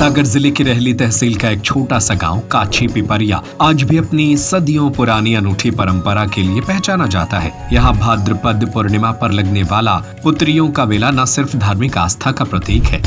सागर जिले की रहली तहसील का एक छोटा सा गांव काछी पिपरिया आज भी अपनी सदियों पुरानी अनूठी परंपरा के लिए पहचाना जाता है। यहाँ भाद्रपद पूर्णिमा पर लगने वाला पुत्रियों का मेला न सिर्फ धार्मिक आस्था का प्रतीक है।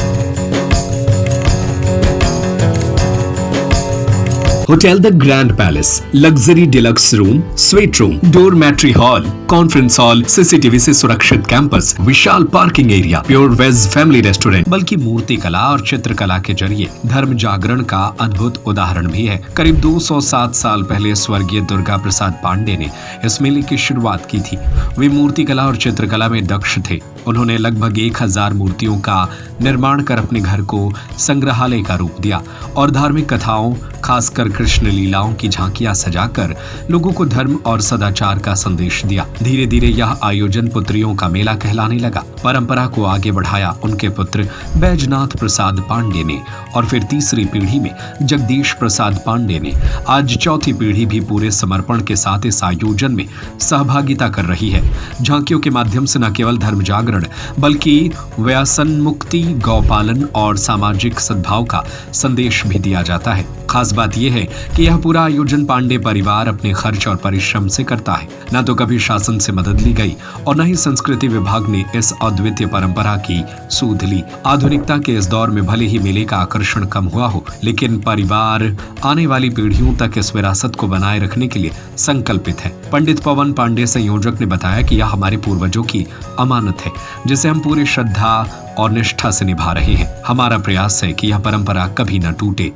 Hotel the grand palace, luxury deluxe room, suite room, dormitory hall, conference hall, CCTV से सुरक्षित कैंपस, विशाल parking area, pure veg family restaurant, बल्कि मूर्ति कला और चित्रकला के जरिए धर्म जागरण का अद्भुत उदाहरण भी है। करीब 207 साल पहले स्वर्गीय दुर्गा प्रसाद पांडे ने इस मेले की शुरुआत की थी। वे मूर्ति कला और चित्रकला में दक्ष थे। उन्होंने लगभग 1000 मूर्तियों का निर्माण कर अपने घर को संग्रहालय का रूप दिया और धार्मिक कथाओं, खासकर कृष्ण लीलाओं की झांकियां सजाकर लोगों को धर्म और सदाचार का संदेश दिया। धीरे धीरे यह आयोजन पुत्रियों का मेला कहलाने लगा। परंपरा को आगे बढ़ाया उनके पुत्र बैजनाथ प्रसाद पांडे ने और फिर तीसरी पीढ़ी में जगदीश प्रसाद पांडे ने। आज चौथी पीढ़ी भी पूरे समर्पण के साथ इस आयोजन में सहभागिता कर रही है। झांकियों के माध्यम से न केवल धर्म जागरण बल्कि व्यसन मुक्ति, गौपालन और सामाजिक सद्भाव का संदेश भी दिया जाता है। खास बात यह है कि यह पूरा आयोजन पांडे परिवार अपने खर्च और परिश्रम से करता है। न तो कभी शासन से मदद ली गई और न ही संस्कृति विभाग ने इस अद्वितीय परंपरा की सूध ली। आधुनिकता के इस दौर में भले ही मेले का आकर्षण कम हुआ हो, लेकिन परिवार आने वाली पीढ़ियों तक इस विरासत को बनाए रखने के लिए संकल्पित है। पंडित पवन पांडे संयोजक ने बताया कि यह हमारे पूर्वजों की अमानत है, जिसे हम पूरी श्रद्धा और निष्ठा से निभा रहे हैं। हमारा प्रयास है कि यह परंपरा कभी न टूटे।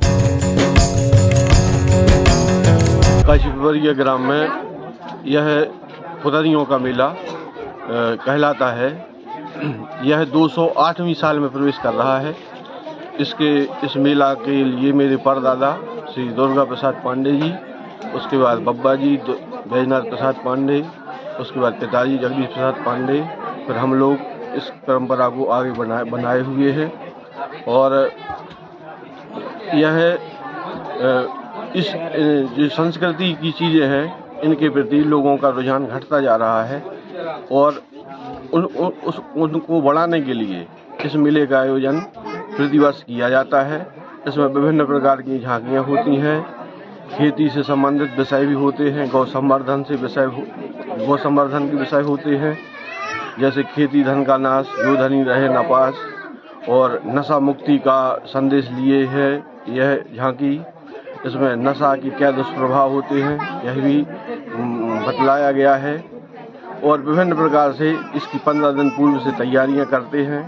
काछी पिपरिया ग्राम में यह पुतरियों का मेला कहलाता है। यह 208वीं साल में प्रवेश कर रहा है। इस मेला के लिए मेरे परदादा श्री दुर्गा प्रसाद पांडे जी, उसके बाद बब्बा जी बैजनाथ प्रसाद पांडे, उसके बाद पिताजी जगदीश प्रसाद पांडे, फिर हम लोग इस परंपरा को आगे बनाए हुए हैं। और यह इस जो संस्कृति की चीज़ें हैं, इनके प्रति लोगों का रुझान घटता जा रहा है और उनको बढ़ाने के लिए इस मेले का आयोजन प्रतिवर्ष किया जाता है। इसमें विभिन्न प्रकार की झांकियाँ होती हैं, खेती से संबंधित विषय भी होते हैं, गौ संवर्धन के विषय होते हैं, जैसे खेती धन का नाश, जो धनी रहे नपास, और नशा मुक्ति का संदेश लिए है यह झांकी। इसमें नशा की क्या दुष्प्रभाव होते हैं यह भी बतलाया गया है। और विभिन्न प्रकार से इसकी 15 दिन पूर्व से तैयारियां करते हैं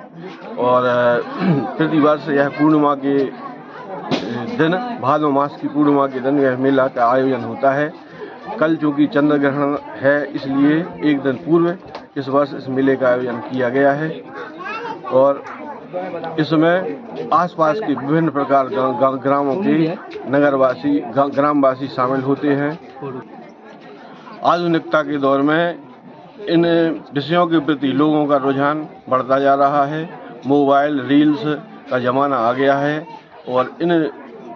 और प्रतिवर्ष यह पूर्णिमा के दिन, भादो मास की पूर्णिमा के दिन यह मेला का आयोजन होता है। कल चूँकि चंद्र ग्रहण है, इसलिए एक दिन पूर्व इस वर्ष इस मेले का आयोजन किया गया है। और इसमें आसपास के विभिन्न प्रकार ग्रामों के ग्रामवासी शामिल होते हैं। आधुनिकता के दौर में इन विषयों के प्रति लोगों का रुझान बढ़ता जा रहा है। मोबाइल रील्स का ज़माना आ गया है और इन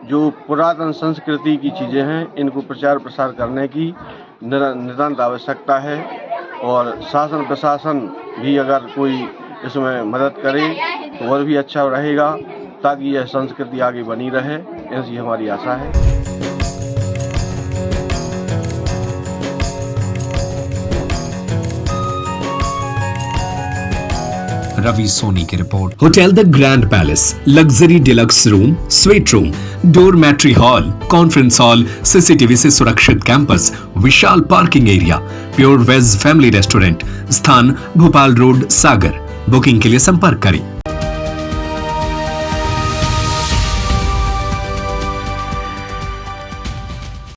जो पुरातन संस्कृति की चीज़ें हैं, इनको प्रचार प्रसार करने की नितांत आवश्यकता है। और शासन प्रशासन भी अगर कोई इसमें मदद करे तो और भी अच्छा रहेगा, ताकि यह संस्कृति आगे बनी रहे, ऐसी हमारी आशा है। रवि सोनी की report. Hotel the grand palace, luxury deluxe room, suite room, dormitory hall, conference hall, CCTV से सुरक्षित कैंपस, विशाल parking area, pure veg family restaurant, स्थान भोपाल रोड, सागर। बुकिंग के लिए संपर्क करें